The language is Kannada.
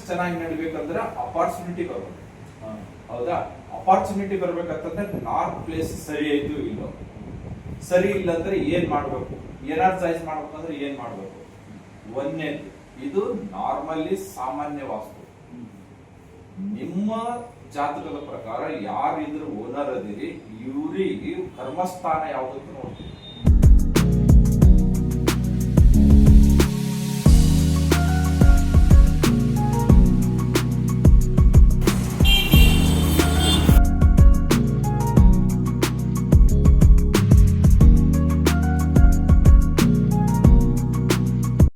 ಚೆನ್ನಾಗಿ ನಡಿಬೇಕಂದ್ರೆ ಅಪಾರ್ಚುನಿಟಿ ಬರ್ಬೇಕು. ಹೌದಾ? ಅಪಾರ್ಚುನಿಟಿ ಬರ್ಬೇಕಂತಂದ್ರೆ ನಾರ್ತ್ ಪ್ಲೇಸ್ ಸರಿ ಆಯ್ತು ಇಲ್ಲೋ, ಸರಿ ಇಲ್ಲ ಅಂದ್ರೆ ಏನ್ ಮಾಡ್ಬೇಕು, ಎನರ್ಜೈಸ್ ಮಾಡ್ಬೇಕಂದ್ರೆ ಏನ್ ಮಾಡ್ಬೇಕು. ಒಂದನೇದು ಇದು ನಾರ್ಮಲಿ ಸಾಮಾನ್ಯ ವಾಸ್ತು. ನಿಮ್ಮ ಜಾತಕದ ಪ್ರಕಾರ ಯಾರಿದ್ರು ಓನರ್ ಅದಿರಿ, ಇವ್ರಿಗೆ ಕರ್ಮಸ್ಥಾನ ಯಾವ್ದು ನೋಡ್ತೀವಿ.